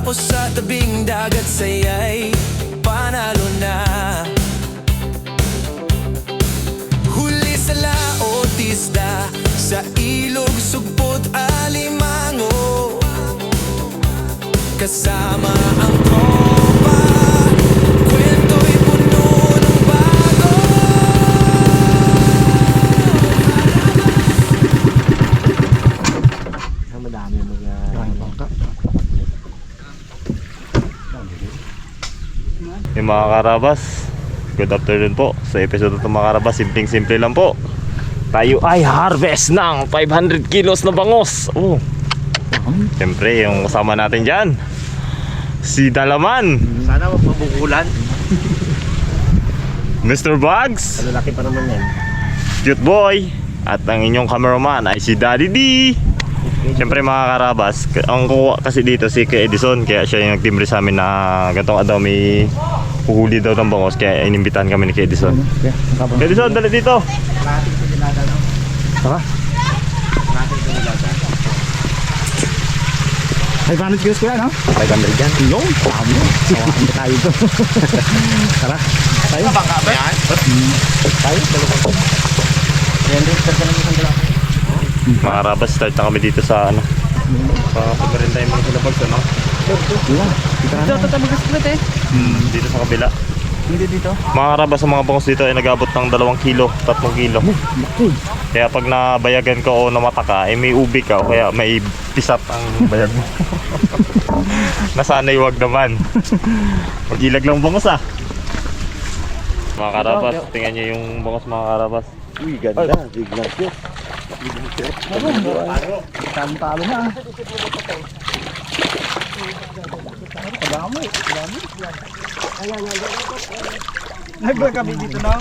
o sa tabing dagat, saya'y panalo na. Huli sa laot, isda, sa ilog, sugpot, alimango, kasama ang tropa, kwento'y puno ng bago. Madami mag Yung mga karabas, good afternoon po. Sa episode ng mga karabas, simpleng-simple lang po. Tayo ay harvest ng 500 kilos na bangos. Oh. Siyempre, yung kasama natin dyan, si Dalaman. Sana wag mabukulan. Mr. Bugs, Lalaki pa naman yan. Cute Boy, at ang inyong cameraman ay si Daddy D. Siyempre mga karabas, ang kuha kasi dito si Kuya Edison, kaya siya yung nagtimbre sa amin na gantong daw may huhuli daw ng bangos, kaya inimbitahan kami ni Kuya Edison. Kuya Edison, dali dito. Tara. Ay, 500 kilos ko yan, no? 500 yan. Yung? Tama yun. Sawakan na tayo ito. Tara. Tayo. Baka ba yan? Tayo. Dalawa. Yan, start ka lang isang dalawa. Mga karabas, start na kami dito sa ano, pagkarinda yung mga silabag, ano? Dito, mag-split eh. Dito sa kabila. Hindi dito. Mga karabas, sa mga bangos dito ay nag-abot ng 2 kilo, 3 kilo. Kaya pag nabayagan ka o namata ka, eh may ubi ka o kaya may pisat ang bayag mo. Nasanay wag naman. Mag-ilag lang bangos ah. Mga karabas, tingnan nyo yung bangos mga karabas. Uy, ganda. Biglas yun. Talo na. Kadami. Nagba kami dito na.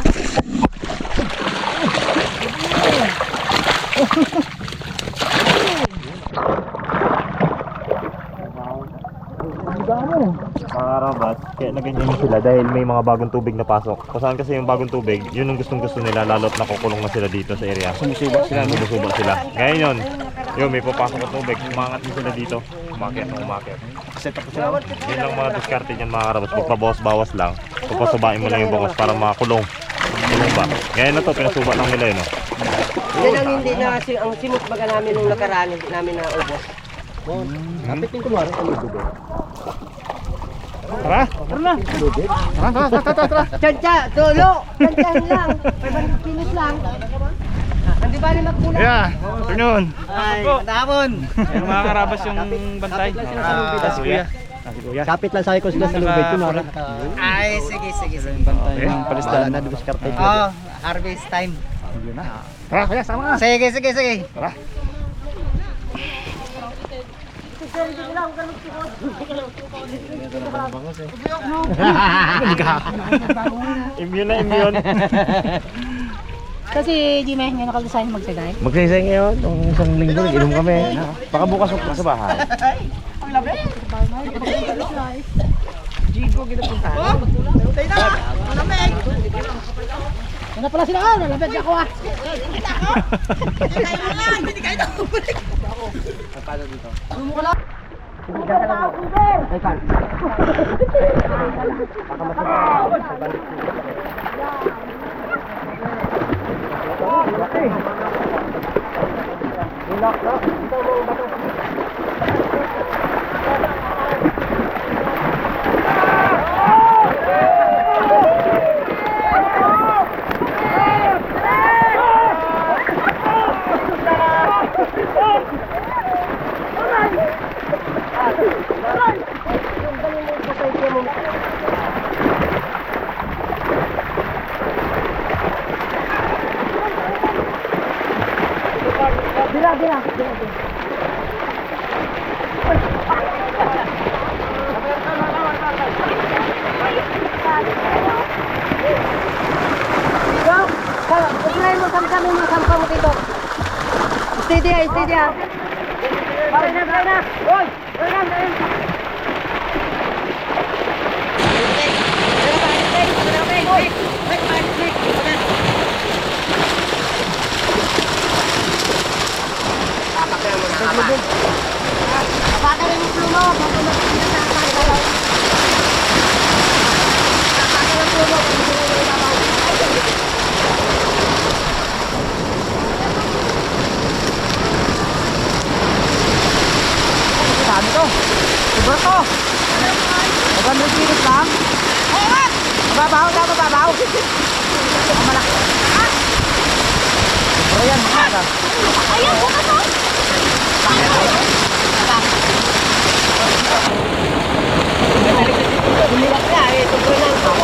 Mga karabas, kaya naganyan sila dahil may mga bagong tubig na pasok. Kung saan kasi yung bagong tubig, yun ang gustong-gusto nila, lalo't nakukulong na sila dito sa area. Sumusuba sila. Sumusuba sila. Ngayon yun, may papasok na tubig, umangat din sila dito. Umakit na umakit. Set up sila. Yun lang mga diskarte dyan mga karabas. Pagpabawas-bawas lang, pagpasubain mo lang yung bangos para makakulong. Kulong ba? Ngayon na to, pinasuba lang nila yun. Yan ang hindi na ang simot baga namin nung nakaraan, hindi namin na ubos. Kapitin ko mara sa libo. Tara! Tara. Tiyantya, tulo! Tiyantyahin lang! 500 kilos lang! Hindi ba rin magkulang? Yeah! Afternoon! Ay, matapon! Yung mga karabas yung bantay. Si Kuya. Kapit lang sa ko sila sa lubid ko mara. Ay, sige. Bantay ng palisdaan. Na diskarte ko. Oh, harvest time. Tara, Kuya, sama ka. Sige. Tara. Immune na immune! Kasi Jimmy, ngayon nakadesign magsagay. Magsaysay ngayon, nung isang linggo nag-inom kami. Baka bukas sa bahay. Ano pala sila? Nalapit ako ah. Unahin mo kami ng sampang mo dito. Steady ah. Pare na. Hoy! Baka rin yung plumo, bago na Dami to. Sobrang to. 100 kilos lang. Mababaw, daw mababaw. Ang malaki. Ayan, mga. Ayan, buka to. Umiyak na eh. Sobrang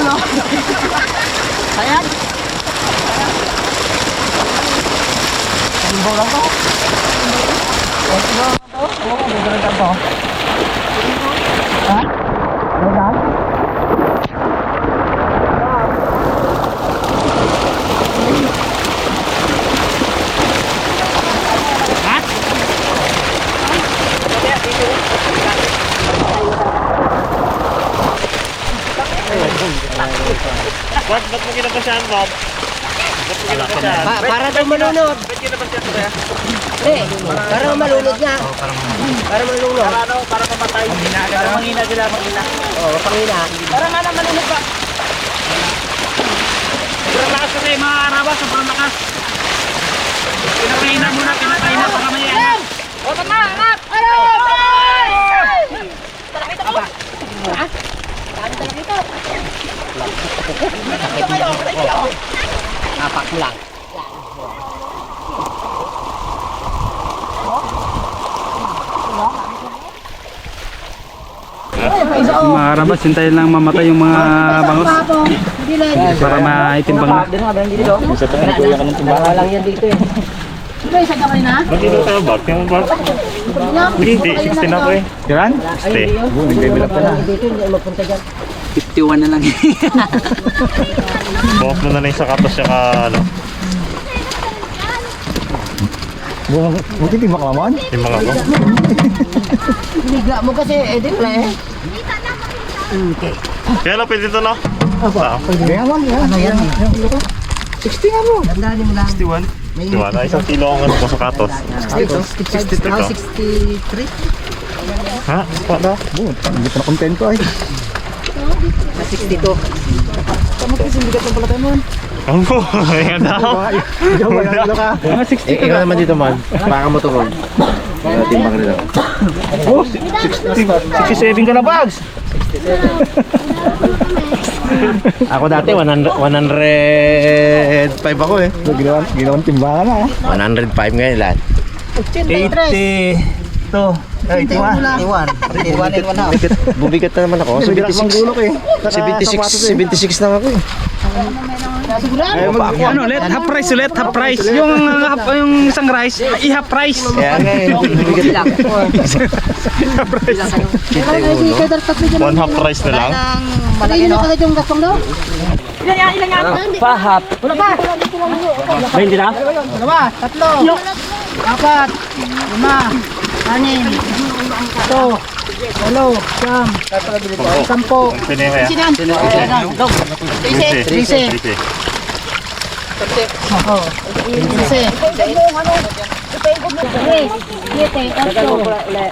lang. Ayan. Limbaw lang to. Limbaw lang to. Oo, limbaw lang to. Ha? Limbaw? Ha? Ba't mo kinapasyan, Bob? Ba't mo kinapasyan? Para daw malunod. Ba't kinapasyan ko kaya? Para malunod nga. Para malunod. Para ano, para mamatay. Para manghina sila, manghina. Oo, pangina. Para mana malunod ba? Sobrang lakas kasi mga araba, sobrang lakas. Pinakaina muna, pinakaina pa kami yan. O, tama, angat! Ano? Talakita ko! Ha? Talakita ko! Apak mo lang. Mga arabas, hintayin lang mamatay yung mga bangos. Para maitimbang na. Wala lang yan dito eh. Ba't dito tayo, Bob? Tingnan mo, Bob. Hindi, 16 ako eh. Yan? 60. Nagbibilap ka na. Dito hindi magpunta dyan. 51 na lang. Bukas mo na lang yung sakatos siya ano, Magtitimbak ka naman? yung mga ko. Bigla mo kasi edit na eh. Kaya na, pwede ito na. Kaya naman, yan. Ano yan? 60 nga mo. Tandaan mo lang. 61. Diba? Na isang kilo ang ano ko sakatos. Ito, 63. Ha? Pa daw? Hindi pa na kontento ay. Na 62. Ang po, yan daw. Ikaw ba yan? Ka? Ikaw naman dito man, baka mo tungkol. Timbang nila. 67 ka na, Bags! Ako dati 105 ako eh. Ginawang timbangan na eh. 105 ngayon lahat. 81. Bubigat na naman ako. Bibigat mang gulok eh. 76 lang ako eh. Ano ulit? Half price ulit, half price. Yung isang rice, i-half price. Kaya nga eh. Bubigat lang. One half price na lang. Malaki no? Yung gasong daw? Pahap. Wala pa. 20 na? Dalawa, tatlo, apat, lima, anim, ito, walo, siyam, sampo, Pwede kaya? sinan, Trece. Oo. Trece. Tres, siete, ocho, 9,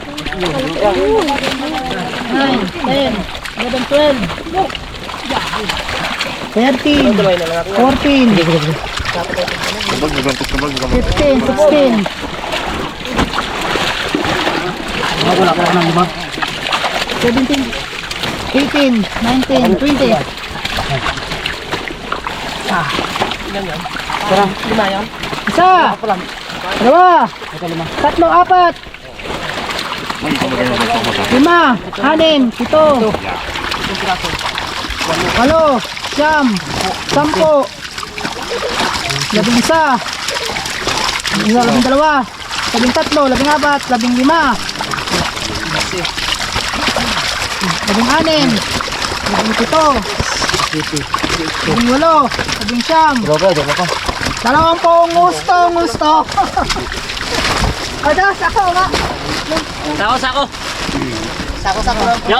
10, 11, 12, 13, 14, Kabag, nagantos kabag, kabag. 15, 16, 17, 18, 19, 20. Isa, dalawa, tatlo, apat, lima, anim, pito, walo, siyam, sampo, 11, 12, 13, 14, 15, 16, 17, 8, 9, 20. Gusto. Ano, sako nga. Sako. Sako. Yo.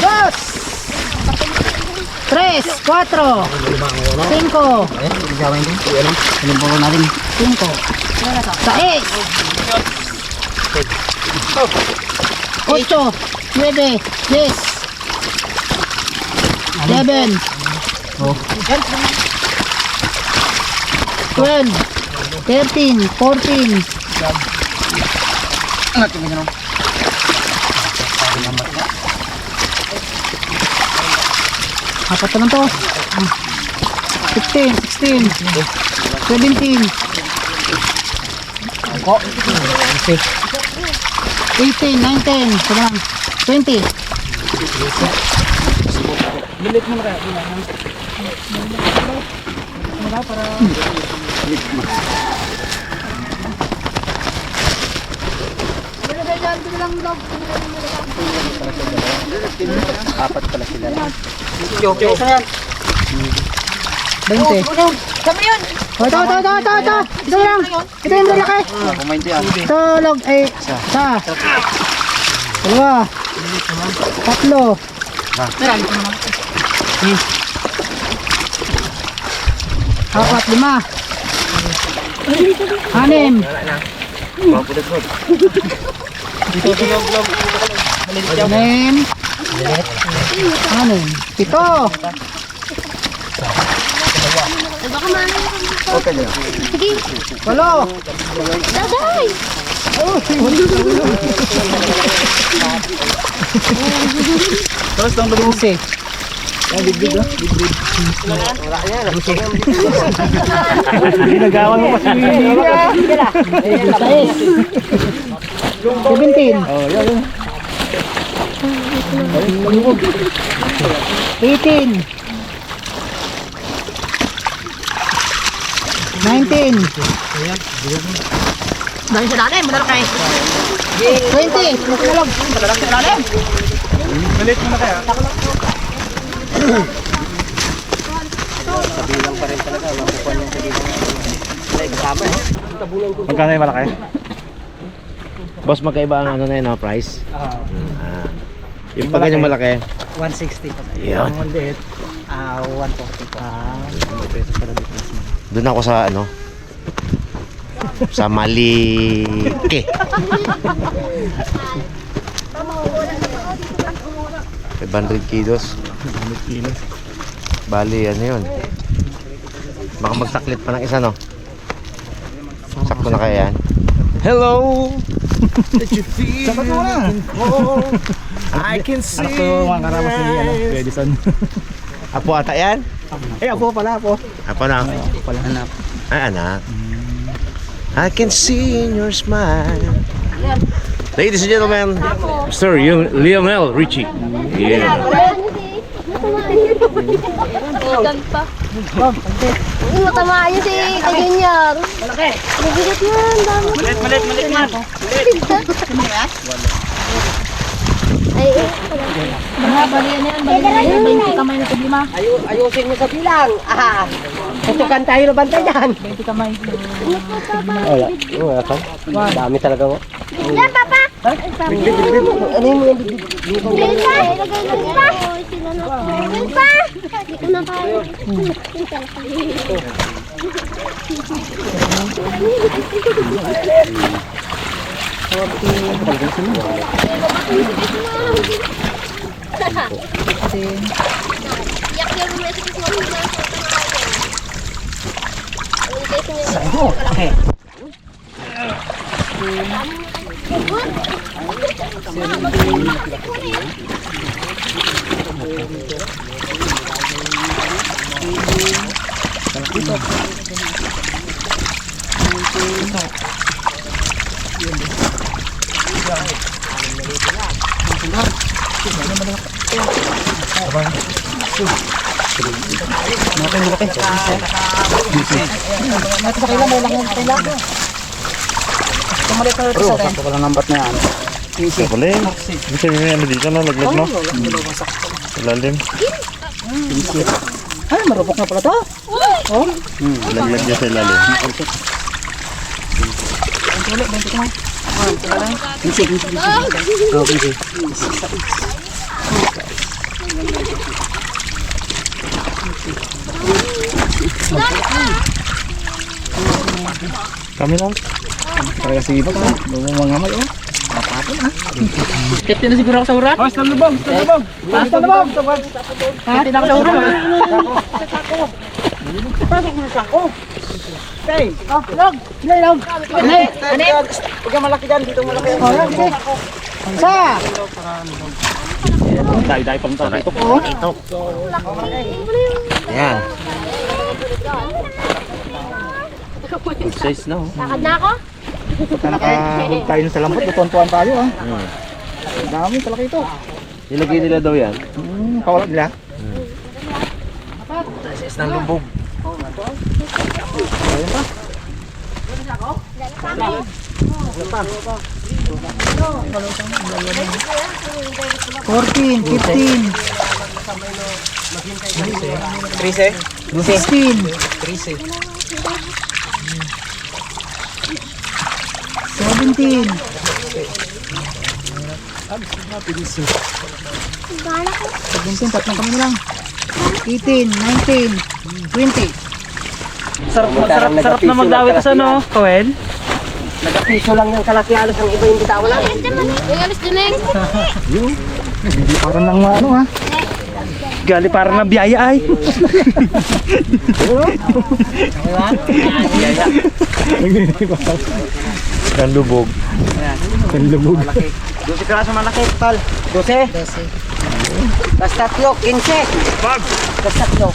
Dos. 3, 4, 5. 5. 6. 8, 9, 10. 11. 12, 13, 14. Apat naman to. 15, 16, 17. 18, 19, 20. Ito. Ito lang. Ito yung malaki. Ito, log. Ay, isa. Dalawa. Tatlo. Apat, 5. 6. 7. 8. Daday! Tapos ang lubog. 12. Ginagawan mo pa si Lilia. 17. 18. 19. Dahil sa lalim, malaki. 20. Malaki sa lalim. Balit mo na kaya. Magkano yung malaki? Boss, magkaiba ang ano na yun, price? Yung pag ganyang malaki. 160. Yun. Ang maliit, 140. Doon ako sa ano? Sa Malike. 500 kilos. Bali, ano yun? Baka magsaklit pa ng isa, no? Sakto na kaya yan. Hello! Sabat mo na. I can see. Anak ko mga karabas ni Edison. Apo ata yan? Apo pala, apo. Apo na? Pala anak. Ay, anak. I can see in your smile. Ladies and gentlemen, Sir Lionel Richie. Yeah. Matamaan yun si Kajunyar. Malaki. Mabigat yan. Dami. Malit man. Ay, balian yan. 20 kamay na problema. Ayusin mo sa bilang. Tutukan tayo na bantay dyan. 20 kamay. Wala ka? Dami talaga mo. Yan, papa. Ano yung mga Bilin pa. Ilagay pa. Bilin pa. Hindi ko na kaya. Sakto ko lang lambat na yan. Ito pala eh. Kasi may ano dito na laglag no? Lalim. Ay, marupok na pala to. Laglag niya sa ilalim. Kami lang. Kaya sibak ha. Mga may oh. Captain na siguro ako sa urat. Oh, sa lubog. Basta na ba? Captain ako sa urat. Pasok mo sa ako. Okay. Oh, log. Log. Huwag kang malaki dyan. Dito malaki. Sa. Dahil pang tao dito. Ayan. Good size na oh. Lakad na ako. Pagka nakahulog tayo sa lambot, tutuan-tuan tayo ha. Dami, talaki ito. Nilagay nila daw yan. Kawalan nila. Size ng lumbog. Sarap na magdawit sa ano, Kawel. Nagapiso lang yung kalaki alos ang iba yung bitaw lang. Uy, alis din eh. Hindi parang nang ano ha. Gali parang ng biyaya ay. Ang lubog. Ang lubog. 12 piraso malaki, pal. 12. Basta tatlo, 15. Basta tatlo.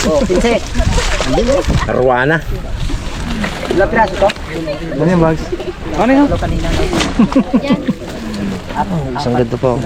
Oo, 15. Arwana. Ilang piraso to? Ano yung bags? Ano yun? Isang ganito po.